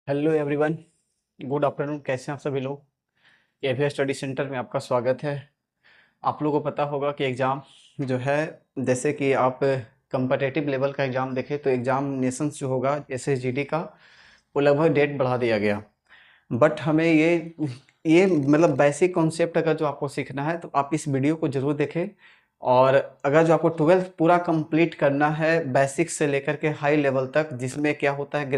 Hello everyone, good afternoon. कैसे हैं आप सभी लोग। एवीएस स्टडी सेंटर में आपका स्वागत है। आप लोगों को पता होगा कि एग्ज़ाम जो है, जैसे कि आप कंपटेटिव लेवल का एग्ज़ाम देखें तो एग्जामिनेशंस जो होगा एसएसजीडी का, वो लगभग डेट बढ़ा दिया गया। बट हमें ये मतलब बेसिक कॉन्सेप्ट अगर जो आपको सीखना है तो आप इस वीडियो को ज़रूर देखें। और अगर जो आपको 12th पूरा कंप्लीट करना है बेसिक से लेकर के हाई लेवल तक, जिसमें क्या होता है,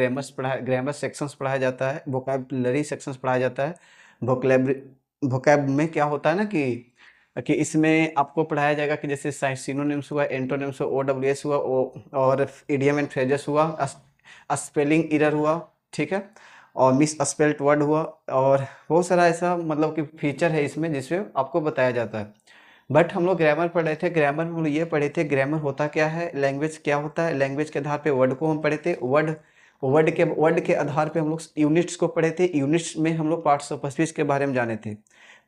ग्रामर सेक्शंस पढ़ाया जाता है, वोकैबुलरी सेक्शंस पढ़ाया जाता है। वोकैब में क्या होता है ना कि इसमें आपको पढ़ाया जाएगा कि जैसे सिनोनिम्स हुआ, एंटोनिम्स हुआ, ओडब्ल्यूएस हुआ, और इडियम एंड फ्रेजेस हुआ, स्पेलिंग एरर हुआ, ठीक है, और मिस स्पेल्ट वर्ड हुआ, और बहुत सारा ऐसा मतलब कि फीचर है इसमें जिसमें आपको बताया जाता है। बट हम लोग ग्रामर पढ़ रहे थे। ग्रामर में हम लोग ये पढ़े थे ग्रामर होता क्या है, लैंग्वेज क्या होता है, लैंग्वेज के आधार पे वर्ड को हम पढ़े थे। वर्ड के आधार पे हम लोग यूनिट्स को पढ़े थे। यूनिट्स में हम लोग पार्ट्स ऑफ स्पीच के बारे में जाने थे।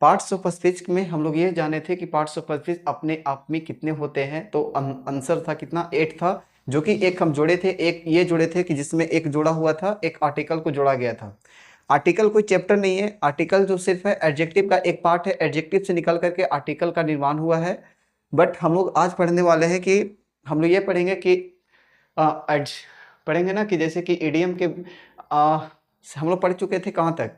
पार्ट्स ऑफ स्पीच में हम लोग ये जाने थे कि पार्ट्स ऑफ स्पीच अपने आप में कितने होते हैं। तो आंसर था कितना, 8 था, जो कि एक हम जोड़े थे, एक ये जोड़े थे कि जिसमें एक जोड़ा हुआ था, एक आर्टिकल को जोड़ा गया था। आर्टिकल कोई चैप्टर नहीं है, आर्टिकल जो सिर्फ है एडजेक्टिव का एक पार्ट है, एडजेक्टिव से निकल करके आर्टिकल का निर्माण हुआ है। बट हम लोग आज पढ़ने वाले हैं कि हम लोग ये पढ़ेंगे कि एड पढ़ेंगे ना कि जैसे कि इडियम के हम लोग पढ़ चुके थे कहाँ तक,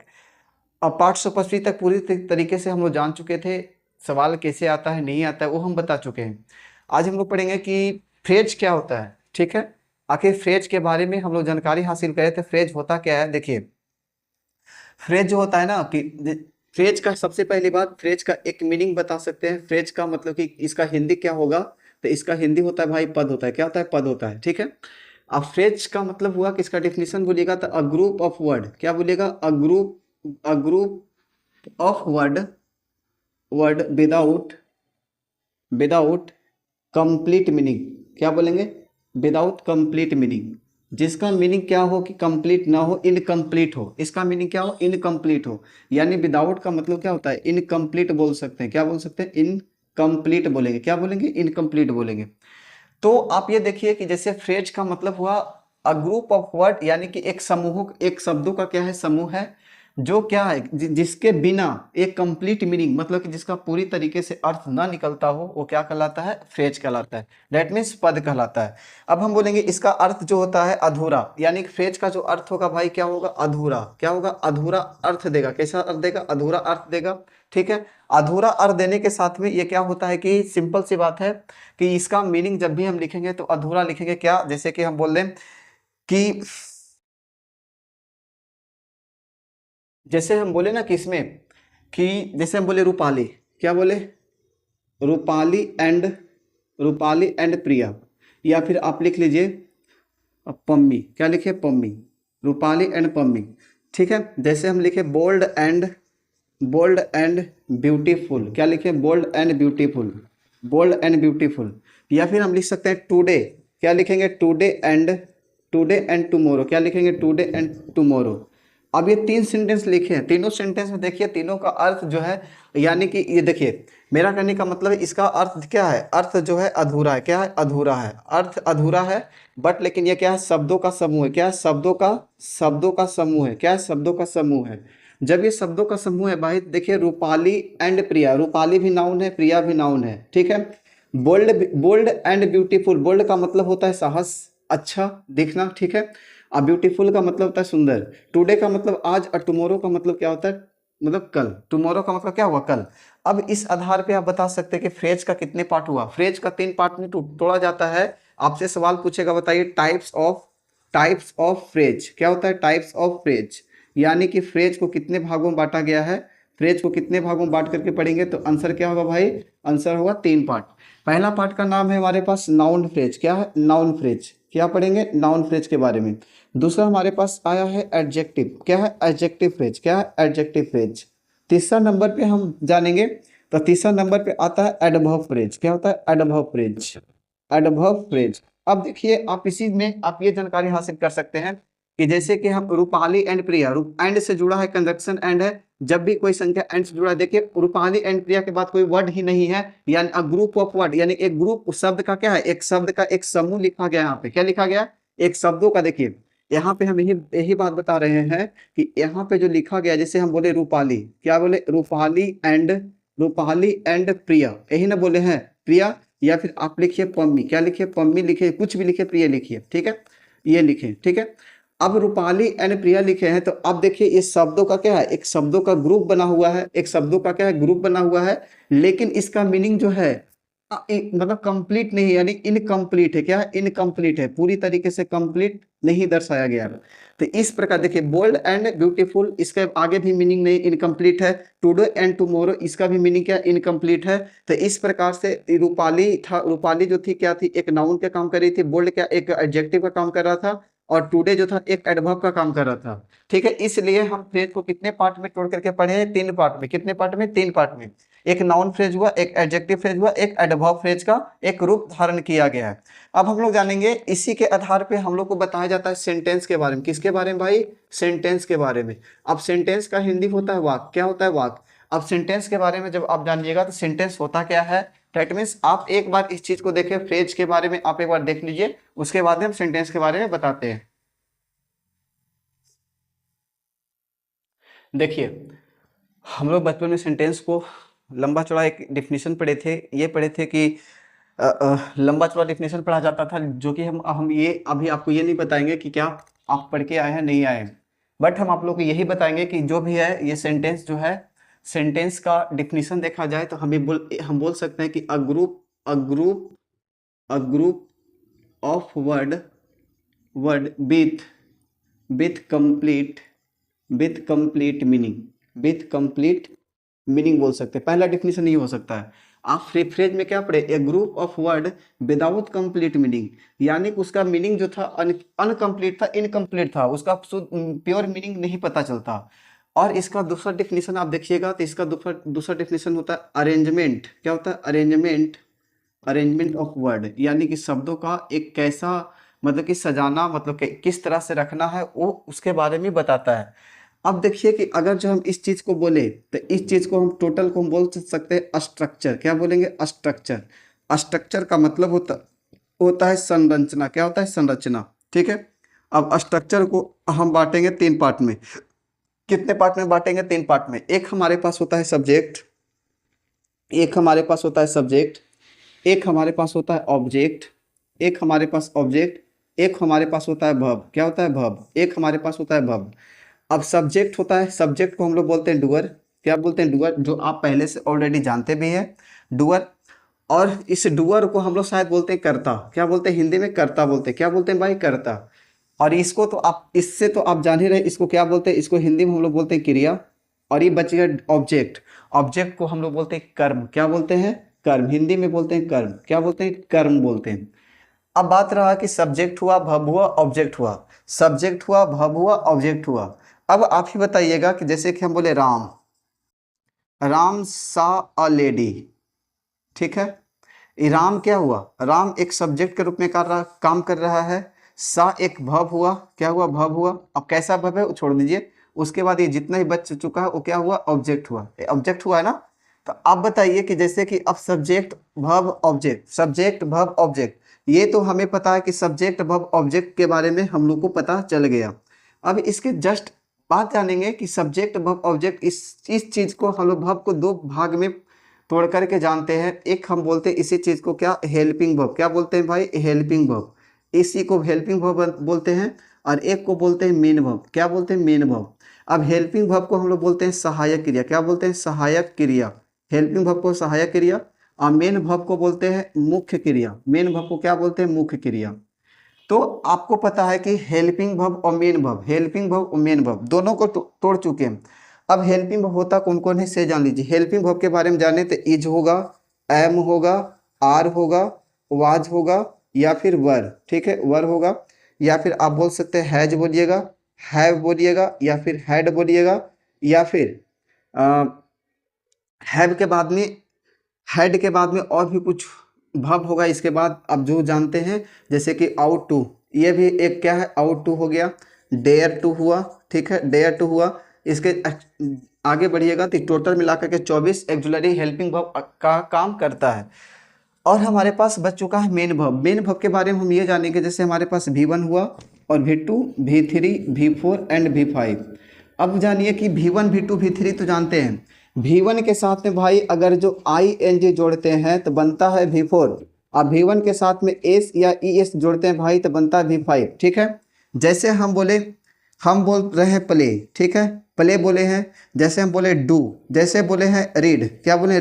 अब पार्ट्स ऑफ स्पीच तक पूरी तरीके से हम लोग जान चुके थे। सवाल कैसे आता है, नहीं आता है, वो हम बता चुके हैं। आज हम लोग पढ़ेंगे कि फ्रेज क्या होता है, ठीक है। आखिर फ्रेज के बारे में हम लोग जानकारी हासिल करे थे। फ्रेज होता क्या है, देखिए, फ्रेज जो होता है ना कि फ्रेज का सबसे पहली बात, फ्रेज का एक मीनिंग बता सकते हैं। फ्रेज का मतलब कि इसका हिंदी क्या होगा, तो इसका हिंदी होता है भाई पद होता है। क्या होता है, पद होता है, ठीक है। अब फ्रेज का मतलब हुआ कि इसका डिफिनेशन बोलिएगा तो अ ग्रुप ऑफ वर्ड, क्या बोलिएगा, a group of word word without complete meaning. क्या बोलेंगे, विदाउट कंप्लीट मीनिंग। जिसका मीनिंग क्या हो कि कंप्लीट ना हो, इनकम्प्लीट हो। इसका मीनिंग क्या हो, इनकम्प्लीट हो। यानी विदाउट का मतलब क्या होता है, इनकम्प्लीट बोल सकते हैं। क्या बोल सकते हैं, इनकम्प्लीट बोलेंगे। क्या बोलेंगे, इनकम्प्लीट बोलेंगे। तो आप ये देखिए कि जैसे फ्रेज का मतलब हुआ अ ग्रुप ऑफ वर्ड, यानी कि एक समूह, एक शब्दों का क्या है, समूह है, जो क्या है जिसके बिना एक कंप्लीट मीनिंग, मतलब कि जिसका पूरी तरीके से अर्थ ना निकलता हो, वो क्या कहलाता है, फ्रेज कहलाता है। दैट मीन्स पद कहलाता है। अब हम बोलेंगे इसका अर्थ जो होता है अधूरा, यानी कि फ्रेज का जो अर्थ होगा भाई क्या होगा, अधूरा। क्या होगा, अधूरा अर्थ देगा। कैसा अर्थ देगा, अधूरा अर्थ देगा, ठीक है। अधूरा अर्थ देने के साथ में ये क्या होता है कि सिंपल सी बात है कि इसका मीनिंग जब भी हम लिखेंगे तो अधूरा लिखेंगे। क्या, जैसे कि हम बोल दें कि जैसे हम बोले ना कि इसमें कि जैसे हम बोले रूपाली, क्या बोले, रूपाली एंड रूपाली एंड प्रिया, या फिर आप लिख लीजिए पम्मी। क्या लिखे, पम्मी, रूपाली एंड पम्मी, ठीक है। जैसे हम लिखे बोल्ड एंड ब्यूटीफुल। क्या लिखे, bold and beautiful, bold and beautiful. या फिर हम लिख सकते हैं टुडे। क्या लिखेंगे, टुडे एंड टुमारो। क्या लिखेंगे, टुडे एंड टुमारो। अब ये 3 सेंटेंस लिखे हैं, तीनों सेंटेंस में देखिए तीनों का अर्थ जो है, यानी कि ये देखिए, मेरा कहने का मतलब है इसका अर्थ क्या है, अर्थ जो है अधूरा है। क्या है, अधूरा है, अर्थ अधूरा है। बट लेकिन ये क्या है, शब्दों का समूह है। क्या है, शब्दों का समूह है। क्या है, शब्दों का समूह है। जब ये शब्दों का समूह है भाई, देखिए रूपाली एंड प्रिया, रूपाली भी नाउन है, प्रिया भी नाउन है, ठीक है। बोल्ड एंड ब्यूटीफुल, बोल्ड का मतलब होता है साहस, अच्छा दिखना, ठीक है। अब ब्यूटीफुल का मतलब होता है सुंदर। टुडे का मतलब आज, और टुमारो का मतलब क्या होता है, मतलब कल। टुमारो का मतलब क्या हुआ, कल। अब इस आधार पे आप बता सकते हैं कि फ्रेज का कितने पार्ट हुआ। फ्रेज का 3 पार्ट में तोड़ा जाता है। आपसे सवाल पूछेगा, बताइए टाइप्स ऑफ फ्रेज। क्या होता है, टाइप्स ऑफ फ्रेज, यानी कि फ्रेज को कितने भागों में बांटा गया है। फ्रेज को कितने भागों में बांट करके पढ़ेंगे तो आंसर क्या होगा भाई, आंसर होगा 3 पार्ट। पहला पार्ट का नाम है हमारे पास नाउन फ्रेज। क्या है, नाउन फ्रेज। क्या पढ़ेंगे, नाउन फ्रेज के बारे में। दूसरा हमारे पास आया है एडजेक्टिव। क्या है, एडजेक्टिव फ्रेज। क्या है, एडजेक्टिव फ्रेज। तीसरा नंबर पे हम जानेंगे, तो तीसरा नंबर पे आता है एडवर्ब फ्रेज। क्या होता है, एडवर्ब फ्रेज, एडवर्ब फ्रेज। अब देखिए, आप इसी में आप ये जानकारी हासिल कर सकते हैं कि जैसे कि हम रूपाली एंड प्रिया, रूप एंड से जुड़ा है, कंजक्शन एंड है। जब भी कोई संख्या एंड से जुड़ा है, देखिए रूपाली एंड प्रिया के बाद कोई वर्ड ही नहीं है, यानी अ ग्रुप ऑफ वर्ड, यानी एक ग्रुप शब्द का क्या है, एक शब्द का एक समूह लिखा गया। यहाँ पे क्या लिखा गया, एक शब्दों का, देखिए यहाँ पे हम यही यही बात बता रहे हैं कि यहाँ पे जो लिखा गया, जैसे हम बोले रूपाली, क्या बोले, रूपाली एंड प्रिया, यही ना बोले हैं, प्रिया, या फिर आप लिखिए पम्मी, क्या लिखिए, पम्मी लिखिए, कुछ भी लिखिए, प्रिया लिखिए, ठीक है, ये लिखे, ठीक है। अब रूपाली एंड प्रिया लिखे हैं, तो अब देखिए ये शब्दों का क्या है, एक शब्दों का ग्रुप बना हुआ है, एक शब्दों का क्या है, ग्रुप बना हुआ है, लेकिन इसका मीनिंग जो है मतलब कंप्लीट नहीं, यानी इनकम्प्लीट है, क्या है, इनकम्प्लीट है, पूरी तरीके से कंप्लीट नहीं दर्शाया गया है। तो इस प्रकार देखिए, बोल्ड एंड ब्यूटीफुल, इसके आगे भी मीनिंग नहीं, इनकम्प्लीट है। टुडे एंड टुमारो, इसका भी मीनिंग क्या, इनकम्प्लीट है। तो इस प्रकार से रूपाली था, रूपाली जो थी क्या थी, एक नाउन का काम कर रही थी, बोल्ड क्या एक एडजेक्टिव का काम कर रहा था, और टुडे जो था एक एडवर्ब का काम कर रहा था, ठीक है। इसलिए हम फ्रेज को कितने पार्ट में तोड़ करके पढ़े हैं, 3 पार्ट में, कितने पार्ट में, 3 पार्ट में। एक नाउन फ्रेज हुआ, एक एडजेक्टिव फ्रेज हुआ, एक एडवर्ब फ्रेज का एक रूप धारण किया गया है। अब हम लोग जानेंगे, इसी के आधार पे हम लोग को बताया जाता है सेंटेंस के बारे में। किसके बारे में भाई, सेंटेंस के बारे में। अब सेंटेंस का हिंदी होता है वाक्य, क्या होता है, वाक्य। अब सेंटेंस के बारे में जब आप जानिएगा तो सेंटेंस होता क्या है, दैट मीन्स आप एक बार इस चीज को देखें, फ्रेज के बारे में आप एक बार देख लीजिए, उसके बाद हम सेंटेंस के बारे में बताते हैं। देखिए, हम लोग बचपन में सेंटेंस को लंबा चौड़ा एक डिफिनीशन पढ़े थे, ये पढ़े थे कि लंबा चौड़ा डिफिनेशन पढ़ा जाता था, जो कि हम ये अभी आपको ये नहीं बताएंगे कि क्या आप पढ़ के आए हैं, नहीं आए हैं, बट हम आप लोग को यही बताएंगे कि जो भी है ये सेंटेंस जो है, सेंटेंस का डिफिनीशन देखा जाए तो हम बोल सकते हैं कि a group of word with complete meaning बोल सकते हैं। पहला डिफिनीशन ये हो सकता है। आप फ्रेज में क्या पढ़े, a group of word without complete meaning, यानी कि उसका मीनिंग जो था अनकंप्लीट था, इनकम्प्लीट था, उसका प्योर मीनिंग नहीं पता चलता। और इसका दूसरा डिफिनीशन आप देखिएगा तो इसका दूसरा डिफिनीशन होता है अरेंजमेंट। क्या होता है, अरेंजमेंट ऑफ वर्ड, यानी कि शब्दों का एक कैसा, मतलब कि सजाना, मतलब कि किस तरह से रखना है, वो उसके बारे में बताता है। अब देखिए कि अगर जो हम इस चीज को बोले तो इस चीज को हम टोटल को हम बोल सकते हैं स्ट्रक्चर। क्या बोलेंगे, स्ट्रक्चर। स्ट्रक्चर का मतलब होता है संरचना। क्या होता है, संरचना, ठीक है। अब स्ट्रक्चर को हम बांटेंगे 3 पार्ट में। कितने पार्ट में बांटेंगे, 3 पार्ट में। एक हमारे पास होता है सब्जेक्ट, एक हमारे पास होता है सब्जेक्ट, एक हमारे पास होता है ऑब्जेक्ट, एक हमारे पास ऑब्जेक्ट, एक हमारे पास होता है वर्ब। क्या होता है, वर्ब। एक हमारे पास होता है वर्ब। अब सब्जेक्ट होता है, सब्जेक्ट को हम लोग बोलते हैं डूअर। क्या बोलते हैं, डूअर, जो आप पहले से ऑलरेडी जानते भी हैं, डूअर। और इस डूअर को हम लोग शायद बोलते हैं कर्ता। क्या बोलते हैं, हिंदी में कर्ता बोलते हैं। क्या बोलते हैं भाई, कर्ता। और इसको तो आप, इससे तो आप जान ही रहे, इसको क्या बोलते हैं, इसको हिंदी में हम लोग बोलते हैं क्रिया। और ये बच गया ऑब्जेक्ट। ऑब्जेक्ट को हम लोग बोलते हैं कर्म। क्या बोलते हैं, कर्म, हिंदी में बोलते हैं कर्म। क्या बोलते हैं, कर्म बोलते हैं। अब बात रहा कि सब्जेक्ट हुआ, वर्ब हुआ, ऑब्जेक्ट हुआ, सब्जेक्ट हुआ, वर्ब हुआ, ऑब्जेक्ट हुआ। अब आप ही बताइएगा कि जैसे कि हम बोले राम, राम सा अ लेडी, ठीक है। ये राम क्या हुआ, राम एक सब्जेक्ट के रूप में काम कर रहा है। सा एक वर्ब हुआ, क्या हुआ, वर्ब हुआ। अब कैसा वर्ब है वो छोड़ दीजिए, उसके बाद ये जितना ही बच चुका है वो क्या हुआ, ऑब्जेक्ट हुआ। ऑब्जेक्ट हुआ है ना। तो आप बताइए कि जैसे कि अब subject verb object, subject verb object, ये तो हमें पता है कि सब्जेक्ट वर्ब ऑब्जेक्ट के बारे में हम लोग को पता चल गया। अब इसके जस्ट बात जानेंगे कि सब्जेक्ट वर्ब ऑब्जेक्ट, इस चीज को हम लोग वर्ब को 2 भाग में तोड़ करके जानते हैं। एक हम बोलते हैं इसी चीज को क्या, हेल्पिंग वर्ब। क्या बोलते हैं भाई, हेल्पिंग वर्ब। इसी को हेल्पिंग वर्ब बोलते हैं। और एक को बोलते हैं मेन वर्ब। क्या बोलते हैं, मेन वर्ब। अब हेल्पिंग वर्ब को हम लोग बोलते हैं सहायक क्रिया। क्या बोलते हैं, सहायक क्रिया। हेल्पिंग वर्ब को सहायक क्रिया। और मेन वर्ब को बोलते हैं मुख्य क्रिया। मेन वर्ब को क्या बोलते हैं, मुख्य क्रिया। तो आपको पता है कि हेल्पिंग वर्ब और मेन वर्ब, हेल्पिंग वर्ब और मेन वर्ब दोनों को तोड़ चुके हैं। अब हेल्पिंग वर्ब होता कौन कौन है से जान लीजिए। हेल्पिंग वर्ब के बारे में जाने तो इज होगा, एम होगा, आर होगा, वाज होगा, या फिर वर, ठीक है, वर होगा। या फिर आप बोल सकते हैं हैज बोलिएगा, हैव बोलिएगा, या फिर हैड बोलिएगा, या फिर हैव के बाद में, हेड के बाद में और भी कुछ वर्ब होगा इसके बाद, अब जो जानते हैं, जैसे कि आउट टू, ये भी एक क्या है, आउट टू हो गया। डेयर टू हुआ, ठीक है, डेयर टू हुआ। इसके आगे बढ़िएगा तो टोटल मिलाकर के 24 एक्जुलरी हेल्पिंग वर्ब का काम करता है। और हमारे पास बच चुका है मेन वर्ब। मेन वर्ब के बारे में हम ये जानेंगे, जैसे हमारे पास V1 हुआ, और V2, V3, V4 and V5। अब जानिए कि V1, V2, V3 तो जानते हैं। V1 के साथ में भाई अगर जो ING जोड़ते हैं तो बनता है V4, और V1 के साथ में S या ES जोड़ते हैं भाई तो बनता है V5। ठीक है, जैसे हम बोल रहे हैं प्ले, ठीक है, प्ले बोले हैं। जैसे हम बोले डू, जैसे बोले हैं रीड, क्या बोले,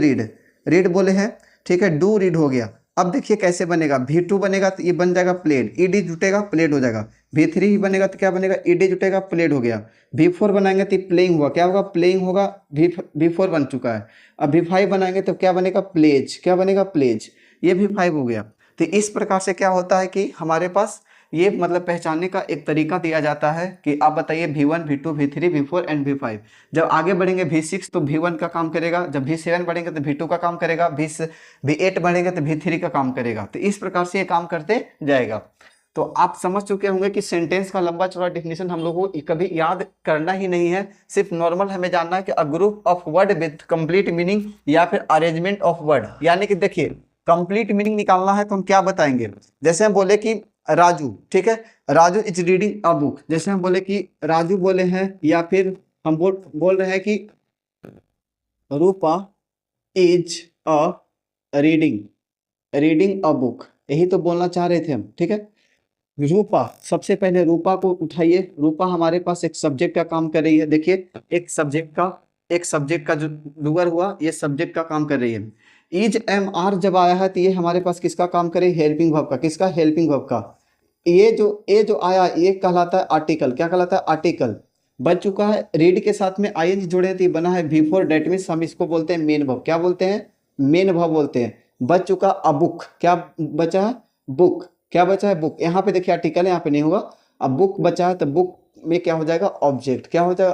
रीड बोले हैं। ठीक है, डू रीड हो गया। अब देखिए कैसे बनेगा, V2 बनेगा तो ये बन जाएगा प्लेड, ED जुटेगा प्लेड हो जाएगा। V3 ही बनेगा तो क्या बनेगा, ED जुटेगा प्लेड हो गया। V4 बनाएंगे तो प्लेइंग हुआ, क्या होगा, प्लेइंग होगा, V4 बन चुका है। अब V5 बनाएंगे तो क्या बनेगा, प्लेज, क्या बनेगा, प्लेज, ये V5 हो गया। तो इस प्रकार से क्या होता है कि हमारे पास ये मतलब पहचानने का एक तरीका दिया जाता है कि आप बताइए V1, V2, V3, V4 and V5। जब आगे बढ़ेंगे V6 तो V1 का काम करेगा, जब V7 बढ़ेंगे तो V2 का काम करेगा, V8 बढ़ेंगे तो V3 का काम करेगा। तो इस प्रकार से ये काम करते जाएगा। तो आप समझ चुके होंगे कि सेंटेंस का लंबा चौड़ा डिफिनेशन हम लोगों को कभी याद करना ही नहीं है, सिर्फ नॉर्मल हमें जानना है कि a group of word with complete meaning या फिर अरेंजमेंट ऑफ वर्ड। यानी कि देखिए कंप्लीट मीनिंग निकालना है तो हम क्या बताएंगे, जैसे हम बोले कि राजू, ठीक है, Raju is reading a book. जैसे हम बोले कि राजू बोले हैं, या फिर हम बोल रहे हैं कि Rupa is a reading a book, यही तो बोलना चाह रहे थे हम। ठीक है, रूपा, सबसे पहले रूपा को उठाइए। रूपा हमारे पास एक सब्जेक्ट का काम कर रही है। देखिए एक सब्जेक्ट का जो डूअर हुआ, ये सब्जेक्ट का काम कर रही है। इज एम आर जब आया है तो ये हमारे पास किसका काम करे, हेल्पिंग वर्ब का। किसका, हेल्पिंग वर्ब का। ये जो आया ये कहलाता है आर्टिकल। क्या कहलाता है, आर्टिकल। बच चुका है, रीड के साथ में ING जोड़े तो ये बना है V4, डेट मीन्स हम इसको बोलते हैं मेन वर्ब। क्या बोलते हैं, मेन वर्ब बोलते हैं। बच चुका अ बुक, क्या बचा है, बुक, क्या बचा है, बुक। यहाँ पे देखिए आर्टिकल है, यहाँ पे नहीं होगा। अब बुक बचा है तो बुक में क्या हो जाएगा, ऑब्जेक्ट। क्या हो जाएगा,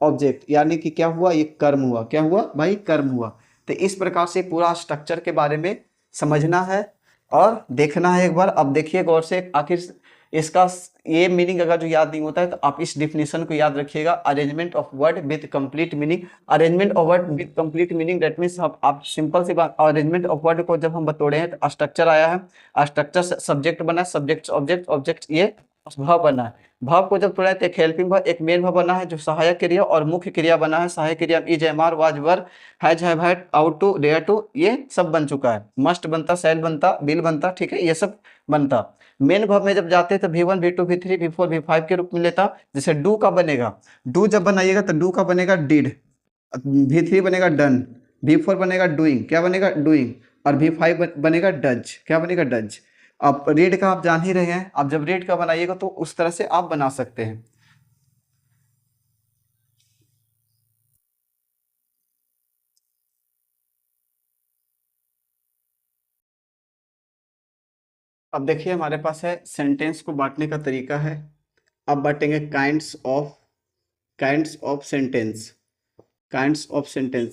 ऑब्जेक्ट यानी कि क्या हुआ, ये कर्म हुआ। क्या हुआ भाई, कर्म हुआ। तो इस प्रकार से पूरा स्ट्रक्चर के बारे में समझना है और देखना है एक बार। अब देखिए गौर से, आखिर इसका ये मीनिंग अगर जो याद नहीं होता है तो आप इस डिफिनेशन को याद रखिएगा, arrangement of word with complete meaning. Arrangement of word with complete meaning that means आप सिंपल सी बात, अरेंजमेंट ऑफ वर्ड को जब हम बतोड़े हैं तो स्ट्रक्चर आया है, स्ट्रक्चर से सब्जेक्ट बना, सब्जेक्ट ऑब्जेक्ट, ऑब्जेक्ट ये भाव बना है। भाव को जब तोड़ा है तो एक हेल्पिंग भाव, एक मेन भाव बना है जो सहायक क्रिया, और मुख्य क्रिया बना है। सहायक क्रिया is, am are, was, were, has, have, had, ought to, dare to, ये सब बन चुका है। मस्ट बनता, शैल बनता, विल बनता, ठीक है, ये सब बनता। मेन वर्ब में जब जाते हैं तो V1, V2, V3, V4, V5 के रूप में लेता। जैसे डू का बनेगा, डू जब बनाइएगा तो डू का बनेगा डिड, V3 बनेगा डन, V4 बनेगा डूइंग, क्या बनेगा, डूइंग, और V5 बनेगा डज, क्या बनेगा, डज। अब रीड का आप जान ही रहे हैं, आप जब रीड का बनाइएगा तो उस तरह से आप बना सकते हैं। अब देखिए हमारे पास है सेंटेंस को बांटने का तरीका है। अब बांटेंगे काइंड्स ऑफ सेंटेंस,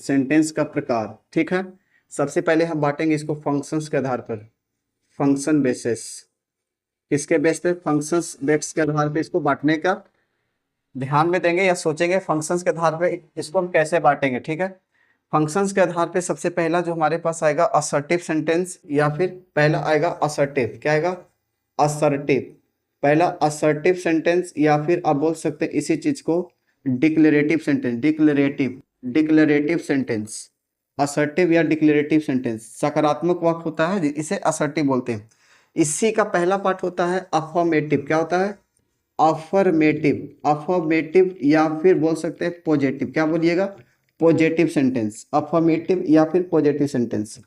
सेंटेंस का प्रकार। ठीक है, सबसे पहले हम बांटेंगे इसको फंक्शंस के आधार पर, फंक्शन बेसिस। किसके बेस पे, फंक्शंस बेस के आधार पे इसको बांटने का ध्यान में देंगे या सोचेंगे फंक्शंस के आधार पे इसको हम कैसे बांटेंगे। ठीक है, फंक्शंस के आधार पे सबसे पहला जो हमारे पास आएगा असर्टिव सेंटेंस, या फिर पहला आएगा असर्टिव, क्या आएगा, असर्टिव, पहला असर्टिव सेंटेंस, या फिर आप बोल सकते हैं इसी चीज को declarative sentence, declarative sentence, assertive या डिक्लेरेटिव सेंटेंस। सकारात्मक वाक्य होता है इसे असर्टिव बोलते हैं। इसी का पहला पार्ट होता है अफर्मेटिव, क्या होता है, अफर्मेटिव या फिर बोल सकते हैं पॉजिटिव, क्या बोलिएगा, पॉजिटिव सेंटेंस, अफर्मेटिव या फिर पॉजिटिव सेंटेंस।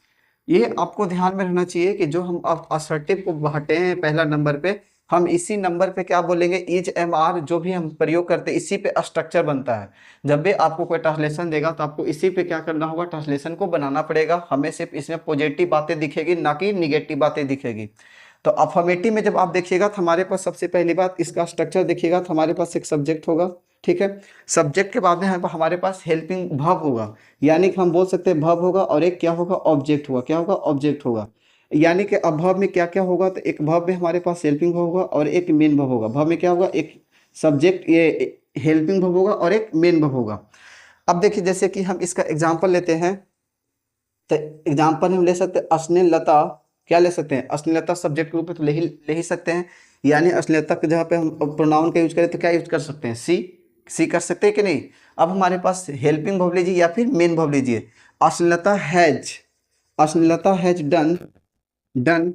ये आपको ध्यान में रहना चाहिए कि जो हम असर्टिव को बांटे हैं पहला नंबर पे, हम इसी नंबर पे क्या बोलेंगे, इज, एम, आर जो भी हम प्रयोग करते हैं इसी पे स्ट्रक्चर बनता है। जब भी आपको कोई ट्रांसलेशन देगा तो आपको इसी पे क्या करना होगा, ट्रांसलेशन को बनाना पड़ेगा। हमें सिर्फ इसमें पॉजिटिव बातें दिखेगी, ना कि निगेटिव बातें दिखेगी। तो अफर्मेटिव में जब आप देखिएगा तो हमारे पास सबसे पहली बात इसका स्ट्रक्चर देखिएगा तो हमारे पास एक सब्जेक्ट होगा। ठीक है, सब्जेक्ट के बाद में हमारे पास हेल्पिंग वर्ब होगा, यानी कि हम बोल सकते हैं वर्ब होगा, और एक क्या होगा, ऑब्जेक्ट होगा। क्या होगा, ऑब्जेक्ट होगा। यानी कि अब वर्ब में क्या क्या होगा, तो एक वर्ब में हमारे पास हेल्पिंग वर्ब होगा और एक मेन वर्ब होगा। वर्ब में क्या होगा, एक सब्जेक्ट, ये हेल्पिंग वर्ब होगा और एक मेन वर्ब होगा। अब देखिए जैसे कि हम इसका एग्जाम्पल लेते हैं, तो एग्जाम्पल हम ले सकते हैं, उसने लता क्या ले सकते हैं, अश्लीलता सब्जेक्ट के रूप में तो ले ही सकते हैं। यानी अश्लीलता की जगह पे हम प्रोनाउन का यूज करें तो क्या यूज कर सकते हैं, सी कर सकते हैं कि नहीं। अब हमारे पास हेल्पिंग वर्ब लीजिए या फिर मेन वर्ब लीजिए। अश्लीलता हैज डन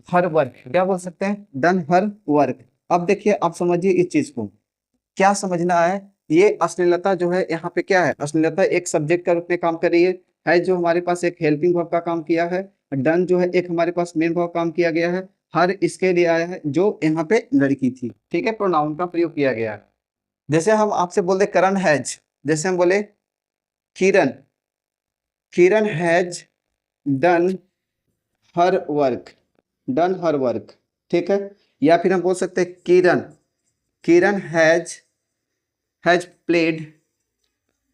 हर वर्क, क्या बोल सकते हैं, डन हर वर्क। अब देखिए, आप समझिए इस चीज को, क्या समझना है, ये अश्लीलता जो है यहाँ पे क्या है, अश्लीलता एक सब्जेक्ट का रूप में काम कर रही है जो हमारे पास एक हेल्पिंग वर्ब का काम किया है। डन जो है एक हमारे पास मेन वर्ब काम किया गया है। हर इसके लिए आया है जो यहाँ पे लड़की थी, ठीक है, प्रोनाउन का प्रयोग किया गया है। जैसे हम आपसे बोल दे करण हैज, जैसे हम बोले Kiran Kiran has done her work, done her work, ठीक है। या फिर हम बोल सकते हैं किरण हैज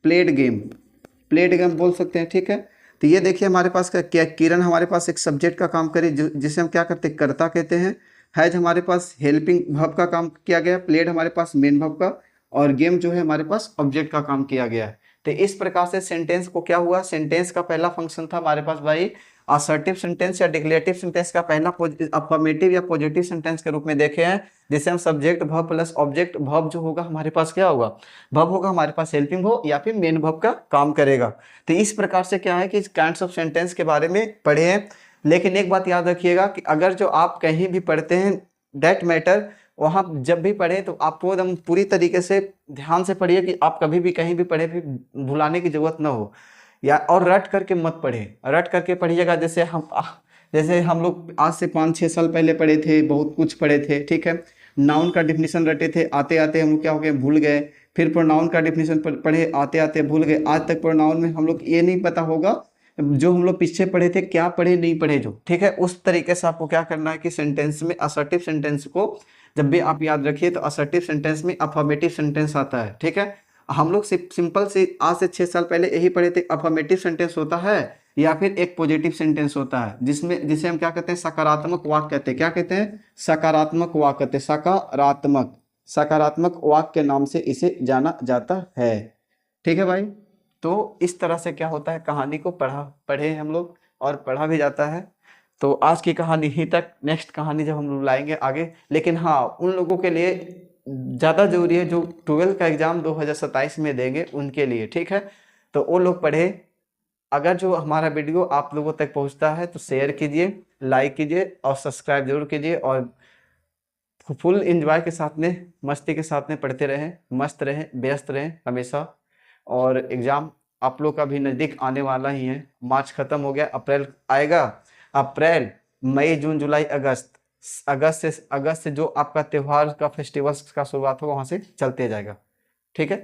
प्लेड गेम बोल सकते हैं, ठीक है। तो ये देखिए हमारे पास क्या, किरण हमारे पास एक सब्जेक्ट का काम करे जिसे हम क्या करते हैं, कर्ता कहते हैं। हैज हमारे पास हेल्पिंग वर्ब का काम किया गया, प्लेड हमारे पास मेन वर्ब का, और गेम जो है हमारे पास ऑब्जेक्ट का काम किया गया है। तो इस प्रकार से सेंटेंस को क्या हुआ, सेंटेंस का पहला फंक्शन था हमारे पास भाई असर्टिव सेंटेंस या डिक्लेरेटिव सेंटेंस का पहला अफर्मेटिव या पॉजिटिव सेंटेंस के रूप में देखे हैं, जिसे हम subject verb plus object, verb जो होगा हमारे पास क्या होगा, वर्ब होगा हमारे पास हेल्पिंग हो या फिर मेन वर्ब का काम करेगा। तो इस प्रकार से क्या है कि काइंड्स ऑफ सेंटेंस के बारे में पढ़े हैं। लेकिन एक बात याद रखिएगा कि अगर जो आप कहीं भी पढ़ते हैं दैट मैटर, वहाँ जब भी पढ़े तो आपको एकदम पूरी तरीके से ध्यान से पढ़िए कि आप कभी भी कहीं भी पढ़े भी भुलाने की जरूरत ना हो, या और रट करके मत पढ़े, रट करके पढ़िएगा। जैसे हम लोग आज से 5-6 साल पहले पढ़े थे, बहुत कुछ पढ़े थे, ठीक है। नाउन का डिफिनीशन रटे थे, आते आते हम लोग क्या हो गए, भूल गए। फिर प्रोनाउन का डिफिनीशन पढ़े, आते आते भूल गए। आज तक प्रोनाउन में हम लोग ये नहीं पता होगा जो हम लोग पीछे पढ़े थे, क्या पढ़े नहीं पढ़े जो, ठीक है। उस तरीके से आपको क्या करना है कि सेंटेंस में असर्टिव सेंटेंस को जब भी आप याद रखिए तो असर्टिव सेंटेंस में अफर्मेटिव सेंटेंस आता है, ठीक है। हम लोग सिंपल से आज से 6 साल पहले यही पढ़े थे, अफर्मेटिव सेंटेंस होता है या फिर एक पॉजिटिव सेंटेंस होता है, जिसे हम क्या कहते हैं, सकारात्मक वाक्य कहते हैं। क्या कहते हैं, सकारात्मक वाक्य कहते हैं, सकारात्मक वाक्य के नाम से इसे जाना जाता है, ठीक है भाई। तो इस तरह से क्या होता है, कहानी को पढ़े हम लोग और पढ़ा भी जाता है। तो आज की कहानी ही तक, नेक्स्ट कहानी जब हम लोग लाएंगे आगे। लेकिन हाँ, उन लोगों के लिए ज़्यादा जरूरी है जो 12 का एग्जाम 2027 में देंगे उनके लिए, ठीक है। तो वो लोग पढ़े। अगर जो हमारा वीडियो आप लोगों तक पहुंचता है तो शेयर कीजिए, लाइक कीजिए और सब्सक्राइब जरूर कीजिए, और फुल एंजॉय के साथ में, मस्ती के साथ में पढ़ते रहें, मस्त रहें, व्यस्त रहें हमेशा। और एग्ज़ाम आप लोग का भी नज़दीक आने वाला ही है, मार्च ख़त्म हो गया, अप्रैल आएगा। अप्रैल, मई, जून, जुलाई, अगस्त से जो आपका त्यौहार का फेस्टिवल्स का शुरुआत होगा वहाँ से चलते जाएगा, ठीक है।